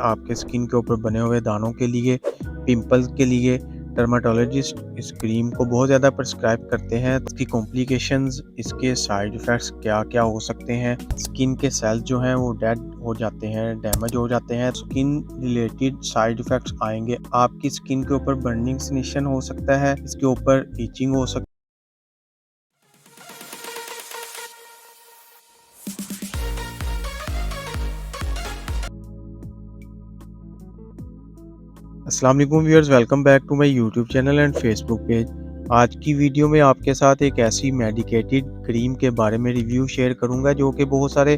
आपके स्किन के ऊपर बने हुए दानों के लिए, पिंपल्स के लिए डर्माटोलॉजिस्ट इस क्रीम को बहुत ज़्यादा प्रिस्क्राइब करते हैं। इसकी कॉम्प्लिकेशंस, इसके साइड इफ़ेक्ट्स क्या-क्या हो सकते हैं। स्किन के सेल्स जो हैं वो डेड हो जाते हैं, डैमेज हो जाते हैं। स्किन रिलेटेड साइड इफ़ेक्ट्स आएँगे। आपकी स्किन के ऊपर बर्निंग सेंसेशन हो सकता है, इसके ऊपर इचिंग हो सकती है। अस्सलाम वालेकुम viewers, welcome back to my YouTube channel and Facebook page. आज की वीडियो में आपके साथ एक ऐसी मेडिकेटेड क्रीम के बारे में रिव्यू शेयर करूंगा जो कि बहुत सारे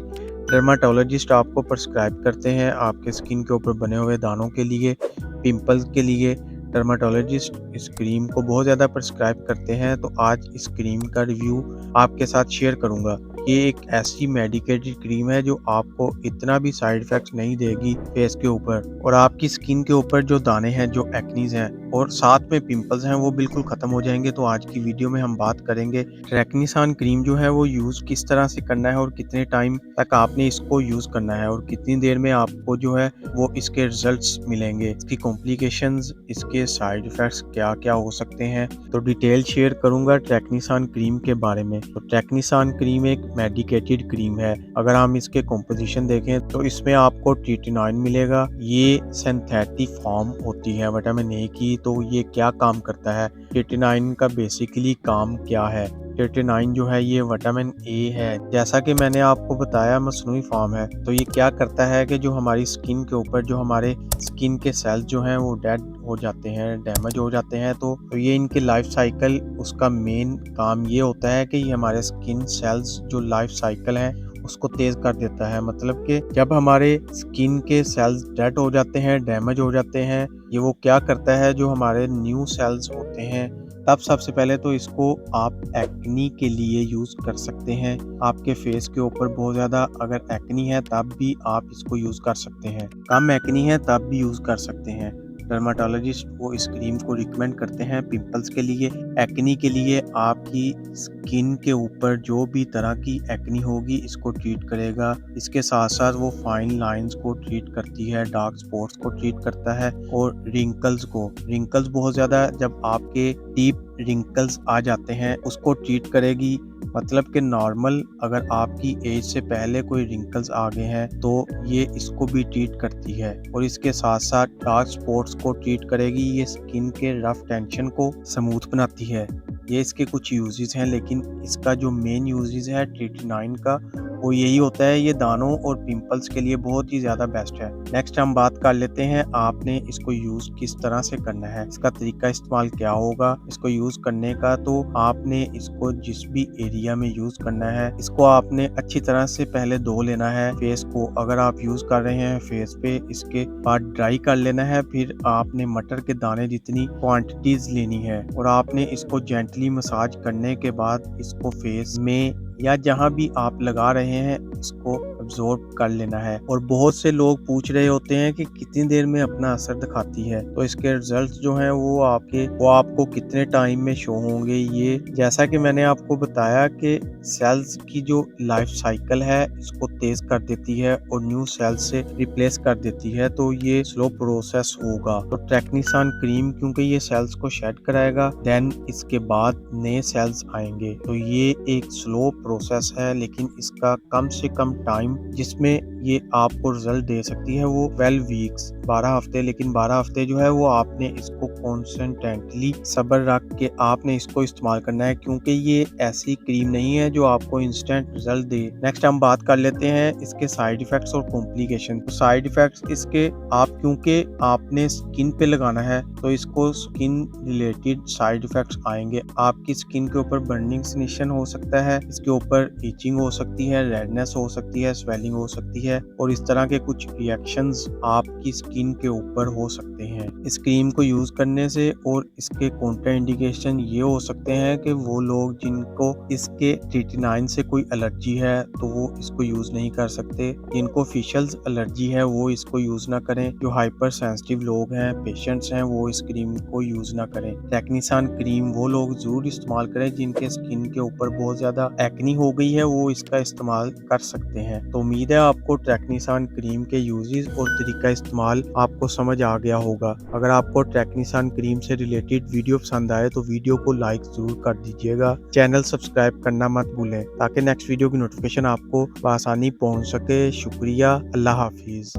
डर्माटोलॉजिस्ट आपको प्रिस्क्राइब करते हैं आपके स्किन के ऊपर बने हुए दानों के लिए, पिंपल्स के लिए। डर्माटोलॉजिस्ट इस क्रीम को बहुत ज़्यादा प्रिस्क्राइब करते हैं, तो आज इस क्रीम का रिव्यू आपके साथ शेयर करूंगा। ये एक ऐसी मेडिकेटेड क्रीम है जो आपको इतना भी साइड इफेक्ट्स नहीं देगी फेस के ऊपर, और आपकी स्किन के ऊपर जो दाने हैं, जो एक्नीज हैं और साथ में पिंपल्स हैं, वो बिल्कुल खत्म हो जाएंगे। तो आज की वीडियो में हम बात करेंगे ट्रैकनिसान क्रीम जो है वो यूज किस तरह से करना है और कितने टाइम तक आपने इसको यूज करना है और कितनी देर में आपको जो है वो इसके रिजल्ट्स मिलेंगे, इसकी कॉम्प्लिकेशंस, इसके साइड इफेक्ट्स क्या क्या हो सकते हैं। तो डिटेल शेयर करूंगा ट्रैकनिसान क्रीम के बारे में। तो ट्रैकनिसान क्रीम एक मेडिकेटेड क्रीम है। अगर हम इसके कॉम्पोजिशन देखें तो इसमें आपको ट्रिटिनाइन मिलेगा। ये सिंथेटिक फॉर्म होती है विटामिन ए की। तो ये क्या काम करता है, ट्रिटिनाइन का बेसिकली काम क्या है। ट्रिटिनाइन जो है ये विटामिन ए है, जैसा कि मैंने आपको बताया मसनूई फॉर्म है। तो ये क्या करता है कि जो हमारी स्किन के ऊपर जो हमारे स्किन के सेल्स जो हैं वो डेड हो जाते हैं, डैमेज हो जाते हैं। तो ये इनके लाइफ साइकिल, उसका मेन काम ये होता है कि ये हमारे स्किन सेल्स जो लाइफ साइकिल है उसको तेज कर देता है। मतलब कि जब हमारे स्किन के सेल्स डेड हो जाते हैं, डैमेज हो जाते हैं, ये वो क्या करता है, जो हमारे न्यू सेल्स होते हैं, तब सबसे पहले तो इसको आप एक्नी के लिए यूज कर सकते हैं। आपके फेस के ऊपर बहुत ज्यादा अगर एक्नी है तब भी आप इसको यूज कर सकते हैं, कम एक्नी है तब भी यूज कर सकते हैं। डर्माटोलॉजिस्ट वो इस क्रीम को रिकमेंड करते हैं पिंपल्स के लिए, एक्नी के लिए। आपकी स्किन के ऊपर जो भी तरह की एक्नी होगी इसको ट्रीट करेगा। इसके साथ साथ वो फाइन लाइंस को ट्रीट करती है, डार्क स्पॉट्स को ट्रीट करता है और रिंकल्स बहुत ज्यादा जब आपके डीप रिंकल्स आ जाते हैं उसको ट्रीट करेगी। मतलब कि नॉर्मल अगर आपकी एज से पहले कोई रिंकल्स आ गए हैं तो ये इसको भी ट्रीट करती है, और इसके साथ साथ डार्क स्पॉट्स को ट्रीट करेगी। ये स्किन के रफ टेंशन को स्मूथ बनाती है। ये इसके कुछ यूजेस हैं, लेकिन इसका जो मेन यूजेस है ट्रिटिनाइन का वो यही होता है, ये दानों और पिंपल्स के लिए बहुत ही ज़्यादा बेस्ट है। नेक्स्ट हम बात कर लेते हैं आपने इसको यूज़ किस तरह से करना है, इसका तरीका इस्तेमाल क्या होगा इसको यूज़ करने का। तो आपने इसको जिस भी एरिया में यूज़ करना है, इसको आपने अच्छी तरह से पहले धो लेना है फेस को। अगर आप यूज़ कर रहे हैं फेस पे, इसके बाद ड्राई कर लेना है। फिर आपने मटर के दाने जितनी क्वांटिटीज लेनी है और आपने इसको जेंटली मसाज करने के बाद इसको फेस में या जहां भी आप लगा रहे हैं इसको अब्जॉर्ब कर लेना है। और बहुत से लोग पूछ रहे होते हैं कि कितनी देर में अपना असर दिखाती है, तो इसके रिजल्ट्स जो हैं वो आपको कितने टाइम में शो होंगे। ये जैसा कि मैंने आपको बताया कि सेल्स की जो लाइफ साइकिल है इसको तेज कर देती है और न्यू सेल्स से रिप्लेस कर देती है। तो ये स्लो प्रोसेस होगा। तो ट्रैकनिसान क्रीम क्योंकि ये सेल्स को शेड कराएगा, देन इसके बाद नए सेल्स आएंगे। तो ये एक स्लो प्रोसेस है, लेकिन इसका कम से कम टाइम जिसमें ये आपको रिजल्ट दे सकती है वो 12 वीक्स, 12 हफ्ते। लेकिन 12 हफ्ते जो है वो आपने इसको कॉन्सेंट्रेटली सब्र रख के आपने इसको इस्तेमाल करना है, क्योंकि ये ऐसी क्रीम नहीं है जो आपको इंस्टेंट रिजल्ट दे। नेक्स्ट हम बात कर लेते हैं इसके साइड इफेक्ट्स और कॉम्प्लिकेशन। तो साइड इफेक्ट्स इसके, आप क्योंकि आपने स्किन पे लगाना है तो इसको स्किन रिलेटेड साइड इफेक्ट्स आएंगे। आपकी स्किन के ऊपर बर्निंग सेंसेशन हो सकता है, इसके ऊपर इचिंग हो सकती है, रेडनेस हो सकती है, स्वेलिंग हो सकती है, और इस तरह के कुछ रिएक्शंस आपकी स्किन के ऊपर हो सकते हैं। इस क्रीम को यूज करने से और इसके कॉन्ट्राइंडिकेशन ये हो सकते हैं कि वो लोग जिनको इसके ट्रिटिनाइन से कोई एलर्जी है तो वो इसको यूज नहीं कर सकते। जिनको फिशल्स एलर्जी है वो इसको यूज ना करें। जो हाइपर सेंसिटिव लोग हैं, पेशेंट्स हैं, वो इस क्रीम को यूज ना करें। टेक्निसान क्रीम वो लोग जरूर इस्तेमाल करें जिनके स्किन के ऊपर बहुत ज्यादा एक्नी हो गई है, वो इसका इस्तेमाल कर सकते हैं। तो उम्मीद है आपको टेक्निसान क्रीम के यूजेस और तरीका इस्तेमाल आपको समझ आ गया होगा। अगर आपको टेक्निसान क्रीम से रिलेटेड वीडियो पसंद आए तो वीडियो को लाइक जरूर कर दीजिएगा। चैनल सब्सक्राइब करना मत भूलें ताकि नेक्स्ट वीडियो की नोटिफिकेशन आपको आसानी पहुंच सके। शुक्रिया। अल्लाह हाफिज।